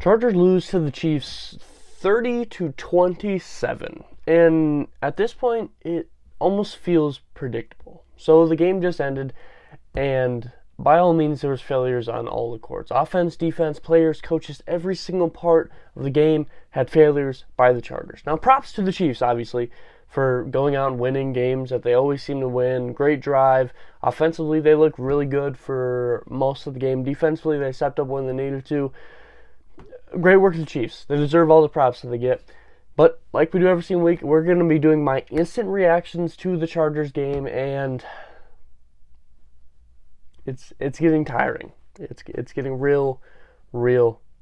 Chargers lose to the Chiefs 30-27. And at this point, it almost feels predictable. So the game just ended, and by all means, there was failures on all the courts. Offense, defense, players, coaches, every single part of the game had failures by the Chargers. Now, props to the Chiefs, obviously, for going out and winning games that they always seem to win. Great drive. Offensively, they looked really good for most of the game. Defensively, they stepped up when they needed to. Great work to the Chiefs. They deserve all the props that they get. But like we do every single week, we're going to be doing my instant reactions to the Chargers game, and it's getting tiring. It's getting real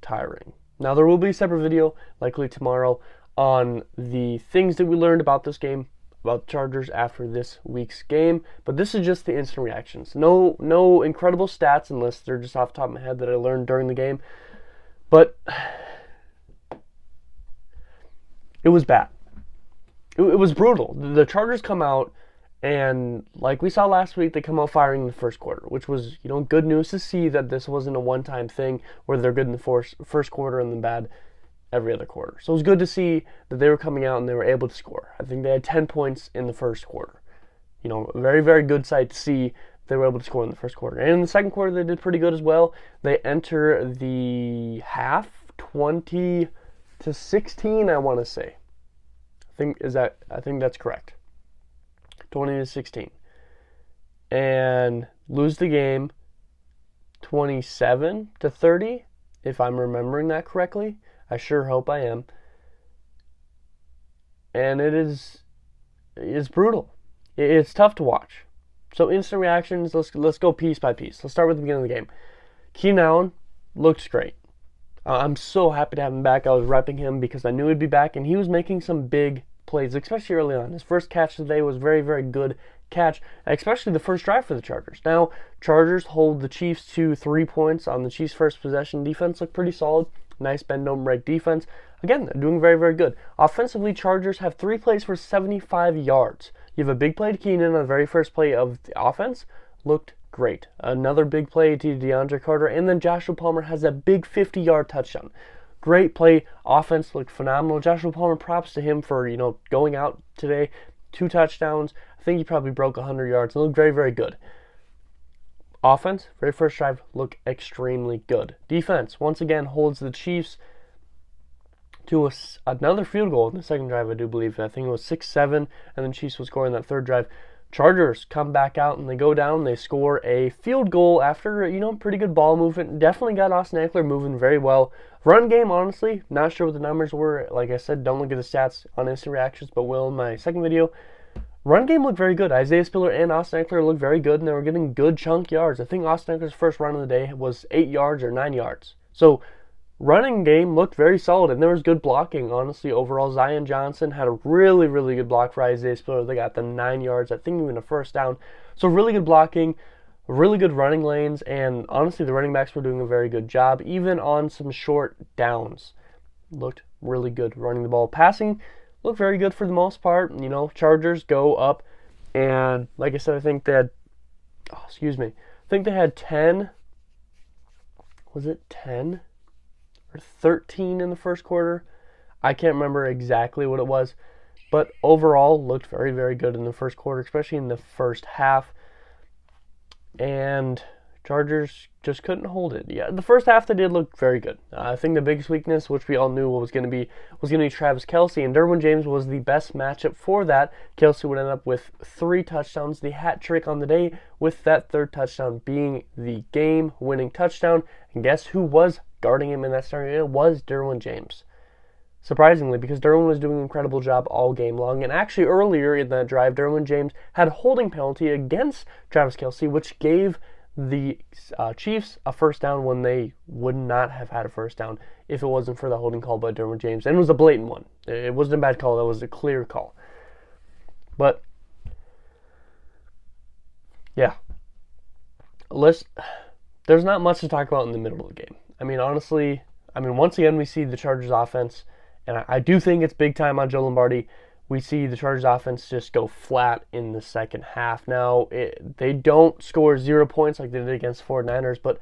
tiring. Now, there will be a separate video, likely tomorrow, on the things that we learned about this game, about the Chargers after this week's game. But this is just the instant reactions. No incredible stats, unless they're just off the top of my head that I learned during the game. But it was bad. It was brutal. The Chargers come out, and like we saw last week, they come out firing in the first quarter, which was, good news to see that this wasn't a one-time thing where they're good in the first quarter and then bad every other quarter. So it was good to see that they were coming out and they were able to score. I think they had 10 points in the first quarter. A very good sight to see they were able to score in the first quarter. And in the second quarter, they did pretty good as well. They enter the half 20-16, I want to say. I think that's correct. 20-16. And lose the game 27-30, if I'm remembering that correctly. I sure hope I am. And it's brutal. It's tough to watch. So instant reactions, let's go piece by piece. Let's start with the beginning of the game. Keenan Allen looks great. I'm so happy to have him back. I was repping him because I knew he'd be back, and he was making some big plays, especially early on. His first catch today was very good catch, especially the first drive for the Chargers. Now, Chargers hold the Chiefs to 3 points on the Chiefs' first possession. Defense looked pretty solid. Nice bend don't break defense. Again, they're doing very good. Offensively, Chargers have 3 plays for 75 yards. You have a big play to Keenan on the very first play of the offense. Looked great. Another big play to DeAndre Carter, and then Joshua Palmer has a big 50-yard touchdown. Great play. Offense looked phenomenal. Joshua Palmer, props to him for, going out today. 2 touchdowns. I think he probably broke 100 yards. It looked very good. Offense, very first drive, looked extremely good. Defense, once again, holds the Chiefs to another field goal in the second drive, I do believe. I think it was 6-7, and then Chiefs will score in that third drive. Chargers come back out, and they go down. They score a field goal after, pretty good ball movement. Definitely got Austin Ekeler moving very well. Run game, honestly, not sure what the numbers were. Like I said, don't look at the stats on instant reactions, but will in my second video. Run game looked very good. Isaiah Spiller and Austin Ekeler looked very good, and they were getting good chunk yards. I think Austin Ekeler's first run of the day was 8 yards or 9 yards. So running game looked very solid, and there was good blocking, honestly, overall. Zion Johnson had a really good block for Isaiah Spiller. They got the 9 yards, I think even a first down. So really good blocking, really good running lanes, and honestly, the running backs were doing a very good job, even on some short downs. Looked really good running the ball. Passing looked very good for the most part. Chargers go up, and like I said, I think they had, I think they had 10, was it 10 or 13 in the first quarter? I can't remember exactly what it was, but overall looked very good in the first quarter, especially in the first half. And Chargers just couldn't hold it. Yeah, the first half they did look very good. I think the biggest weakness, which we all knew was going to be Travis Kelce, and Derwin James was the best matchup for that. Kelce would end up with 3 touchdowns, the hat trick on the day, with that third touchdown being the game-winning touchdown. And guess who was guarding him in that starting? It was Derwin James. Surprisingly, because Derwin was doing an incredible job all game long. And actually earlier in that drive, Derwin James had a holding penalty against Travis Kelce, which gave the Chiefs a first down when they would not have had a first down if it wasn't for the holding call by Derwin James. And it was a blatant one. It wasn't a bad call. That was a clear call. But, yeah. There's not much to talk about in the middle of the game. Honestly, once again, we see the Chargers offense, and I do think it's big time on Joe Lombardi. We see the Chargers offense just go flat in the second half. Now, they don't score 0 points like they did against the 49ers, but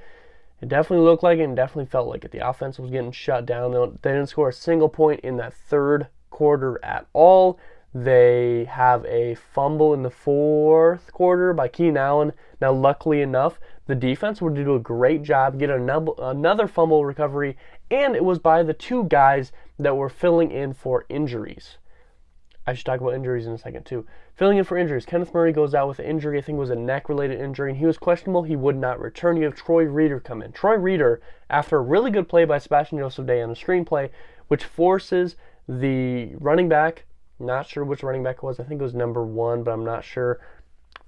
It definitely looked like it and definitely felt like it. The offense was getting shut down. They didn't score a single point in that third quarter at all. They have a fumble in the fourth quarter by Keenan Allen. Now, luckily enough, the defense would do a great job, get another fumble recovery, and it was by the two guys that were filling in for injuries. I should talk about injuries in a second, too. Filling in for injuries. Kenneth Murray goes out with an injury. I think it was a neck-related injury, and he was questionable. He would not return. You have Troy Reeder come in. Troy Reeder, after a really good play by Sebastian Joseph Day on a screenplay, which forces the running back, not sure which running back it was. I think it was number 1, but I'm not sure.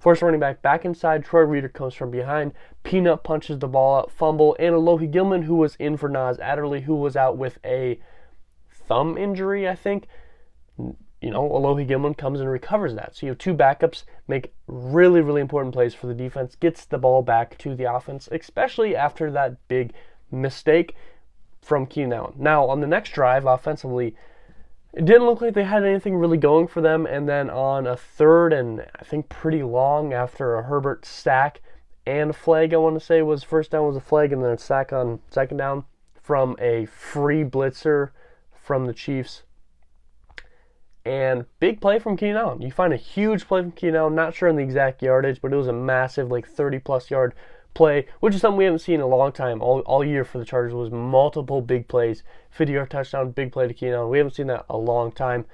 Force running back inside. Troy Reeder comes from behind. Peanut punches the ball out. Fumble. And Alohi Gilman, who was in for Nas Adderley, who was out with a thumb injury, I think. Alohi Gilman comes and recovers that. So you have two backups, make really, really important plays for the defense, gets the ball back to the offense, especially after that big mistake from Keenan Allen. Now, on the next drive, offensively, it didn't look like they had anything really going for them, and then on a third and I think pretty long after a Herbert sack and a flag, I want to say was first down was a flag, and then a sack on second down from a free blitzer from the Chiefs. And big play from Keenan Allen. You find a huge play from Keenan Allen, not sure on the exact yardage, but it was a massive 30-plus yard play, which is something we haven't seen in a long time. All year for the Chargers was multiple big plays. 50-yard touchdown, big play to Keenan Allen. We haven't seen that a long time.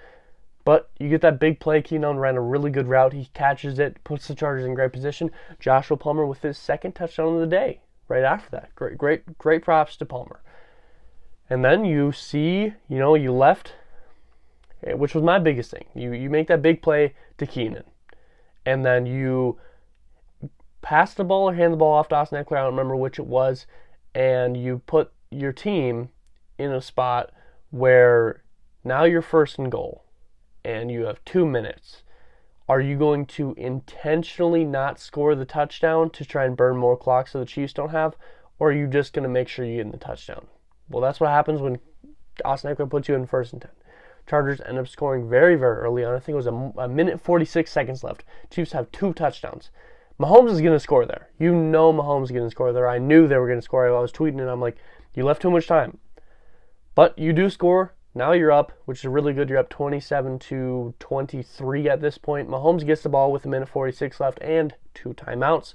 But you get that big play. Keenan Allen ran a really good route. He catches it, puts the Chargers in great position. Joshua Palmer with his second touchdown of the day right after that. Great props to Palmer. And then you see, you left, which was my biggest thing. You make that big play to Keenan, and then you pass the ball or hand the ball off to Austin Ekeler, I don't remember which it was, and you put your team in a spot where now you're first and goal, and you have 2 minutes. Are you going to intentionally not score the touchdown to try and burn more clock so the Chiefs don't have, or are you just going to make sure you get in the touchdown? Well, that's what happens when Austin Ekeler puts you in first and 10. Chargers end up scoring very, very early on. I think it was a minute 46 seconds left. Chiefs have 2 touchdowns. Mahomes is going to score there. Mahomes is going to score there. I knew they were going to score. I was tweeting and I'm like, you left too much time. But you do score. Now you're up, which is really good. You're up 27-23 at this point. Mahomes gets the ball with a minute 46 left and 2 timeouts.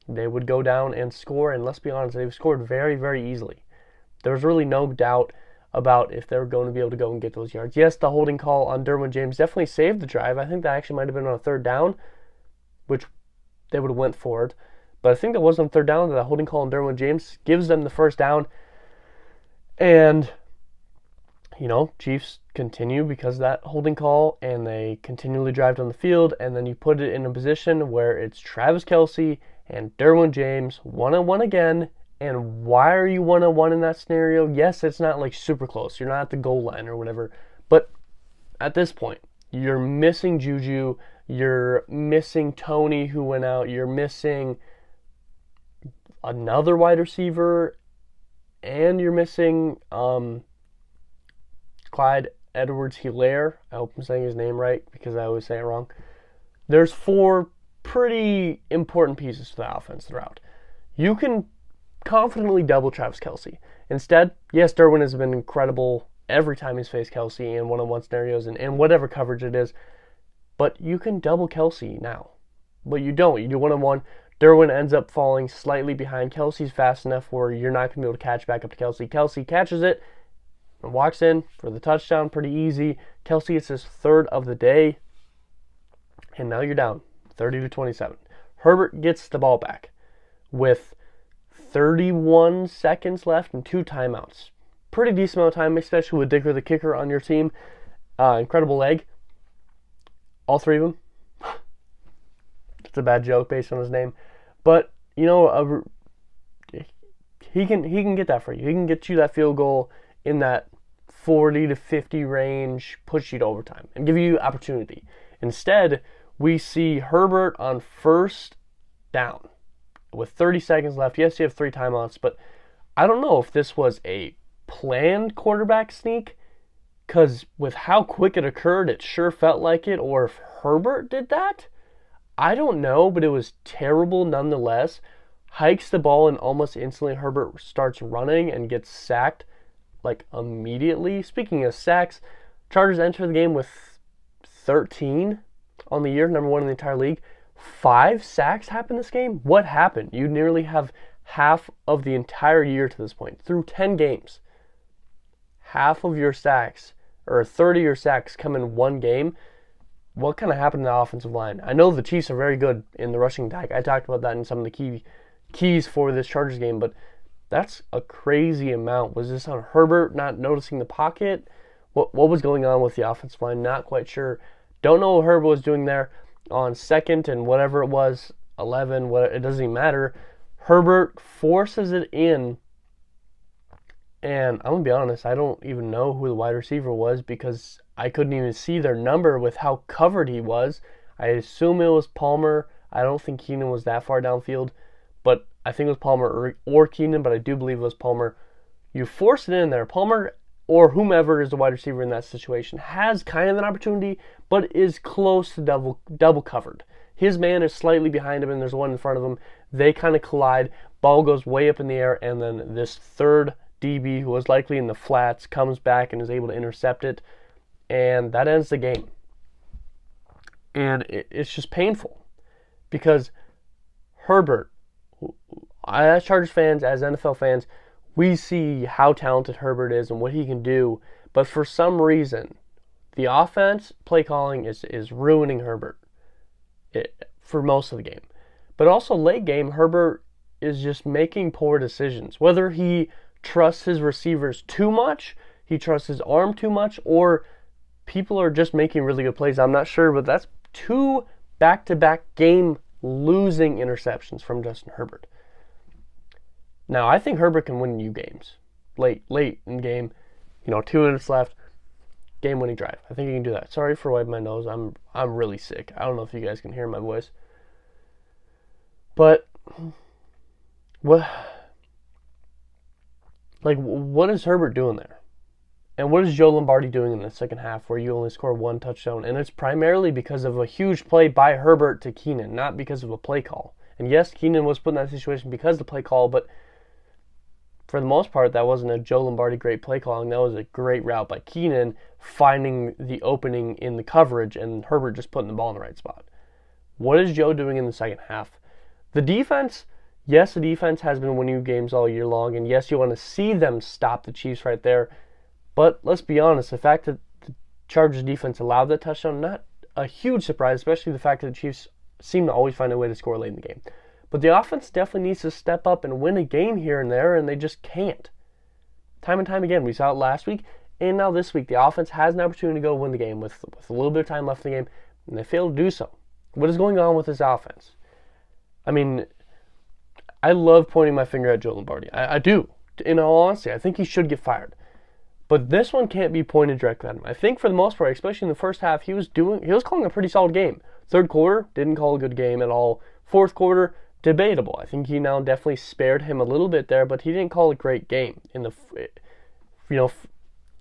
They would go down and score, and let's be honest, they've scored very, very easily. There was really no doubt about if they were going to be able to go and get those yards. Yes, the holding call on Derwin James definitely saved the drive. I think that actually might have been on a third down, which they would have went for it. But I think that was on third down, that holding call on Derwin James gives them the first down. And, Chiefs continue because of that holding call, and they continually drive down the field, and then you put it in a position where it's Travis Kelce and Derwin James one-on-one again. And why are you one-on-one in that scenario? Yes, it's not super close. You're not at the goal line or whatever. But at this point, you're missing Juju. You're missing Tony, who went out. You're missing another wide receiver. And you're missing Clyde Edwards-Helaire. I hope I'm saying his name right because I always say it wrong. There's 4 pretty important pieces to the offense throughout. You can confidently double Travis Kelce. Instead, yes, Derwin has been incredible every time he's faced Kelce in one-on-one scenarios and whatever coverage it is, but you can double Kelce now. But you don't. You do one-on-one. Derwin ends up falling slightly behind. Kelce's fast enough where you're not going to be able to catch back up to Kelce. Kelce catches it and walks in for the touchdown pretty easy. Kelce gets his third of the day, and now you're down 30-27. Herbert gets the ball back with 31 seconds left and 2 timeouts. Pretty decent amount of time, especially with Dicker, the kicker, on your team. Incredible leg. All 3 of them. It's a bad joke based on his name. But, he can get that for you. He can get you that field goal in that 40 to 50 range, push you to overtime, and give you opportunity. Instead, we see Herbert on first down with 30 seconds left. Yes, you have 3 timeouts, but I don't know if this was a planned quarterback sneak, because with how quick it occurred, it sure felt like it, or if Herbert did that. I don't know, but it was terrible nonetheless. hikes the ball, and almost instantly Herbert starts running and gets sacked like immediately. Speaking of sacks, Chargers enter the game with 13 on the year, number 1 in the entire league. 5 sacks happened this game? What happened? You nearly have half of the entire year to this point, through 10 games. Half of your sacks, or a third of your sacks, come in one game. What kind of happened to the offensive line? I know the Chiefs are very good in the rushing attack. I talked about that in some of the keys for this Chargers game, but that's a crazy amount. Was this on Herbert not noticing the pocket? What was going on with the offensive line? Not quite sure. Don't know what Herbert was doing there on second and whatever it was, 11, it doesn't even matter. Herbert forces it in, and I'm going to be honest, I don't even know who the wide receiver was because I couldn't even see their number with how covered he was. I assume it was Palmer. I don't think Keenan was that far downfield, but I think it was Palmer or Keenan, but I do believe it was Palmer. You force it in there. Palmer or whomever is the wide receiver in that situation has kind of an opportunity, but is close to double covered. His man is slightly behind him, and there's one in front of him. They kind of collide. Ball goes way up in the air, and then this third DB, who was likely in the flats, comes back and is able to intercept it, and that ends the game. And it's just painful because Herbert, as Chargers fans, as NFL fans, we see how talented Herbert is and what he can do, but for some reason, the offense play calling is ruining Herbert for most of the game. But also late game, Herbert is just making poor decisions. Whether he trusts his receivers too much, he trusts his arm too much, or people are just making really good plays, I'm not sure, but that's 2 back-to-back game losing interceptions from Justin Herbert. Now, I think Herbert can win you games. Late in game, 2 minutes left, game-winning drive. I think he can do that. Sorry for wiping my nose. I'm really sick. I don't know if you guys can hear my voice. But what is Herbert doing there? And what is Joe Lombardi doing in the second half where you only score 1 touchdown? And it's primarily because of a huge play by Herbert to Keenan, not because of a play call. And yes, Keenan was put in that situation because of the play call, but for the most part, that wasn't a Joe Lombardi great play calling. That was a great route by Keenan finding the opening in the coverage and Herbert just putting the ball in the right spot. What is Joe doing in the second half? The defense, yes, the defense has been winning games all year long, and yes, you want to see them stop the Chiefs right there. But let's be honest, the fact that the Chargers defense allowed that touchdown, not a huge surprise, especially the fact that the Chiefs seem to always find a way to score late in the game. But the offense definitely needs to step up and win a game here and there, and they just can't. Time and time again, we saw it last week, and now this week. The offense has an opportunity to go win the game with a little bit of time left in the game, and they fail to do so. What is going on with this offense? I mean, I love pointing my finger at Joe Lombardi. I do. In all honesty, I think he should get fired. But this one can't be pointed directly at him. I think for the most part, especially in the first half, he was calling a pretty solid game. Third quarter, didn't call a good game at all. Fourth quarter, debatable. I think he now definitely spared him a little bit there, but he didn't call a great game.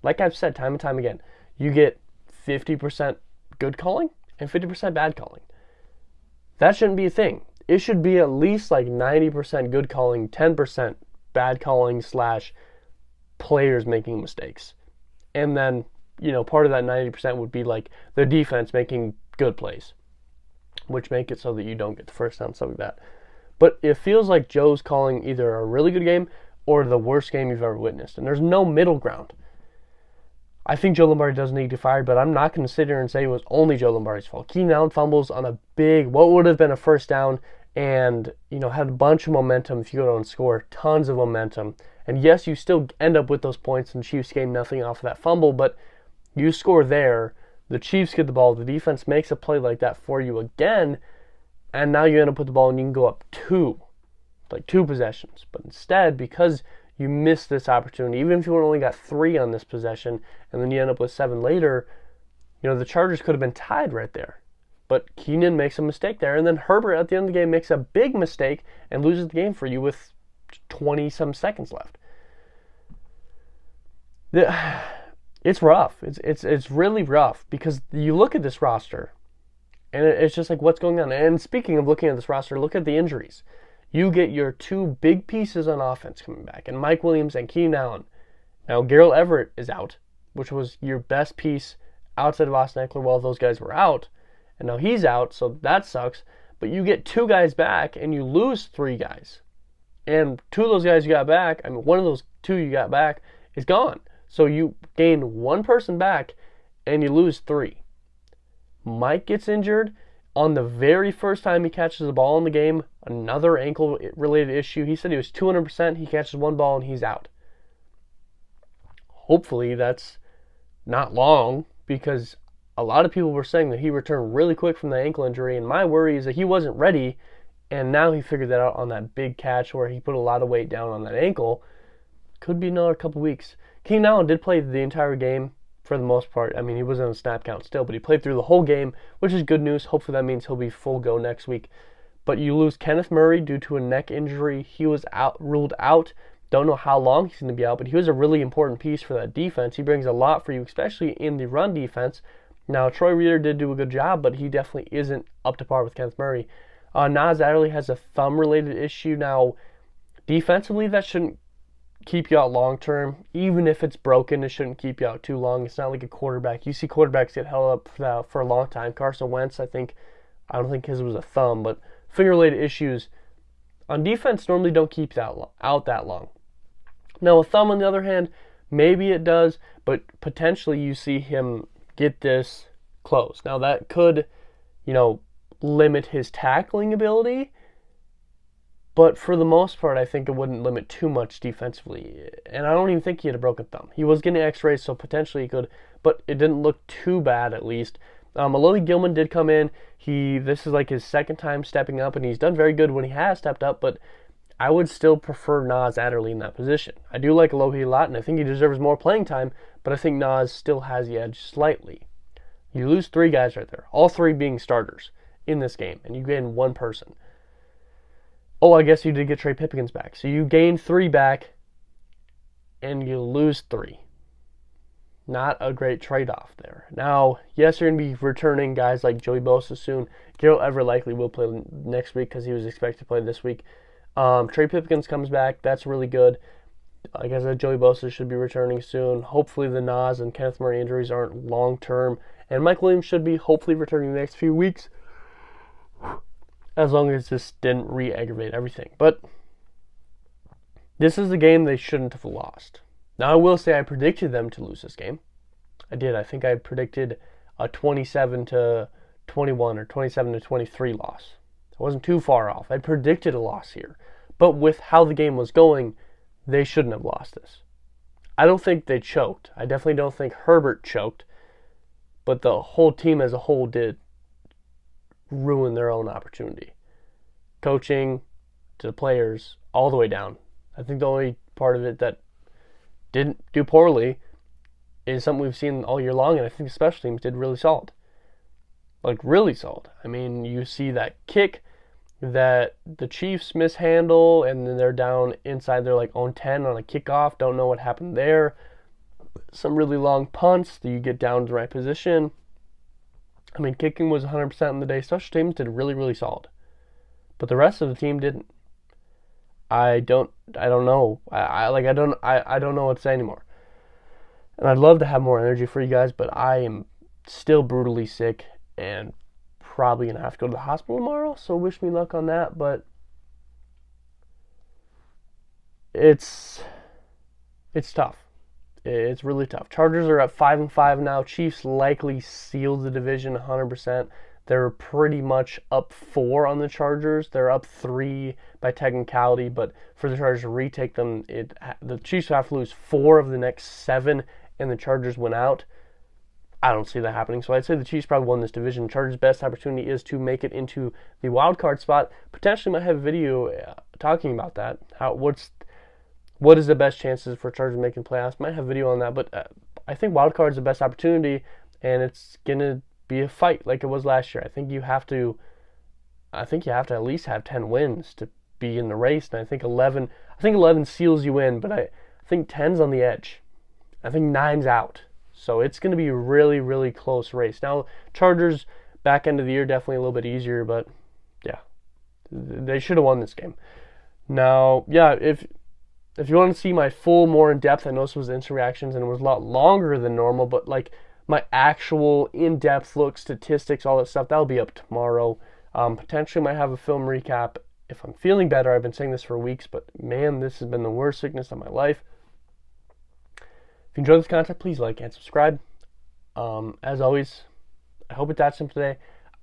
Like I've said time and time again, you get 50% good calling and 50% bad calling. That shouldn't be a thing. It should be at least like 90% good calling, 10% bad calling / players making mistakes. And then, part of that 90% would be like the defense making good plays, which make it so that you don't get the first down, stuff like that. But it feels like Joe's calling either a really good game or the worst game you've ever witnessed. And there's no middle ground. I think Joe Lombardi does need to get fired, but I'm not going to sit here and say it was only Joe Lombardi's fault. Keenan Allen fumbles on a big, what would have been a first down, and had a bunch of momentum if you go down and score, tons of momentum. And yes, you still end up with those points, and the Chiefs gain nothing off of that fumble, but you score there, the Chiefs get the ball, the defense makes a play like that for you again, and now you end up with the ball and you can go up 2 possessions. But instead, because you missed this opportunity, even if you only got 3 on this possession, and then you end up with 7 later, the Chargers could have been tied right there. But Keenan makes a mistake there, and then Herbert at the end of the game makes a big mistake and loses the game for you with 20-some seconds left. It's rough. It's really rough because you look at this roster, and it's just like, what's going on? And speaking of looking at this roster, look at the injuries. You get your two big pieces on offense coming back, and Mike Williams and Keenan Allen. Now, Gerald Everett is out, which was your best piece outside of Austin Ekeler while those guys were out. And now he's out, so that sucks. But you get two guys back, and you lose three guys. And two of those guys you got back, one of those two you got back is gone. So you gain one person back, and you lose three. Mike gets injured on the very first time he catches the ball in the game. Another ankle-related issue. He said he was 200%. He catches one ball, and he's out. Hopefully that's not long, because a lot of people were saying that he returned really quick from the ankle injury, and my worry is that he wasn't ready, and now he figured that out on that big catch where he put a lot of weight down on that ankle. Could be another couple weeks. Keenan Allen did play the entire game for the most part. He wasn't on a snap count still, but he played through the whole game, which is good news. Hopefully that means he'll be full go next week. But you lose Kenneth Murray due to a neck injury. He was ruled out. Don't know how long he's going to be out, but he was a really important piece for that defense. He brings a lot for you, especially in the run defense. Now, Troy Reeder did do a good job, but he definitely isn't up to par with Kenneth Murray. Nas Adderley has a thumb-related issue. Now, defensively, that shouldn't keep you out long-term. Even if it's broken, it shouldn't keep you out too long. It's not like a quarterback. You see quarterbacks get held up for a long time. Carson Wentz, I don't think his was a thumb, but finger-related issues on defense normally don't keep out that long. Now, a thumb, on the other hand, maybe it does, but potentially you see him get this close. Now, that could, limit his tackling ability, but for the most part, I think it wouldn't limit too much defensively. And I don't even think he had a broken thumb. He was getting x-rays, so potentially he could, but it didn't look too bad, at least. Maloney Gilman did come in. This is like his second time stepping up, and he's done very good when he has stepped up, but I would still prefer Nas Adderley in that position. I do like Alohi a lot, and I think he deserves more playing time, but I think Nas still has the edge slightly. You lose three guys right there, all three being starters in this game, and you gain one person. Oh, I guess you did get Trey Pipkins back. So you gain three back, and you lose three. Not a great trade-off there. Now, yes, you're going to be returning guys like Joey Bosa soon. Gerald Everett likely will play next week because he was expected to play this week. Trey Pipkins comes back. That's really good. Like I said, Joey Bosa should be returning soon. Hopefully the Nas and Kenneth Murray injuries aren't long-term. And Mike Williams should be hopefully returning the next few weeks, as long as this didn't re-aggravate everything. But this is a game they shouldn't have lost. Now, I will say I predicted them to lose this game. I did. I think I predicted a 27-21 or 27-23 loss. I wasn't too far off. I predicted a loss here. But with how the game was going, they shouldn't have lost this. I don't think they choked. I definitely don't think Herbert choked. But the whole team as a whole did ruin their own opportunity. Coaching to the players, all the way down. I think the only part of it that didn't do poorly is something we've seen all year long, and I think the special teams did really solid. Like, really solid. You see that kick that the Chiefs mishandle, and then they're down inside their own 10 on a kickoff. Don't know what happened there. Some really long punts that you get down to the right position. Kicking was 100% on the day. Special teams did really, really solid. But the rest of the team didn't. I don't know. I don't know what to say anymore. And I'd love to have more energy for you guys, but I am still brutally sick and probably going to have to go to the hospital tomorrow, so wish me luck on that, but it's tough. It's really tough. Chargers are at 5-5 now. Chiefs likely sealed the division 100%. They're pretty much up 4 on the Chargers. They're up 3 by technicality, but for the Chargers to retake them, the Chiefs have to lose 4 of the next 7, and the Chargers went out. I don't see that happening, so I'd say the Chiefs probably won this division. Chargers' best opportunity is to make it into the wild card spot. Potentially might have a video talking about that. What is the best chances for Chargers making playoffs? Might have a video on that, but I think wild card is the best opportunity, and it's gonna be a fight like it was last year. I think you have to at least have 10 wins to be in the race, and I think 11 seals you in, but I think 10's on the edge. I think 9's out. So it's going to be a really, really close race. Now, Chargers back end of the year definitely a little bit easier, but yeah, they should have won this game. Now, yeah, if you want to see my full, more in depth, I know this was instant reactions and it was a lot longer than normal, but like my actual in depth look, statistics, all that stuff, that'll be up tomorrow. Potentially might have a film recap if I'm feeling better. I've been saying this for weeks, but man, this has been the worst sickness of my life. If you enjoyed this content, please like and subscribe. As always, I hope it's that simple today.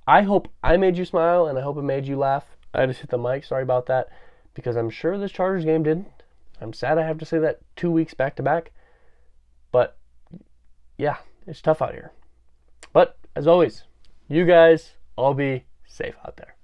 I hope I made you smile and I hope it made you laugh. I just hit the mic, sorry about that, because I'm sure this Chargers game didn't. I'm sad I have to say that 2 weeks back to back. But yeah, it's tough out here. But as always, you guys all be safe out there.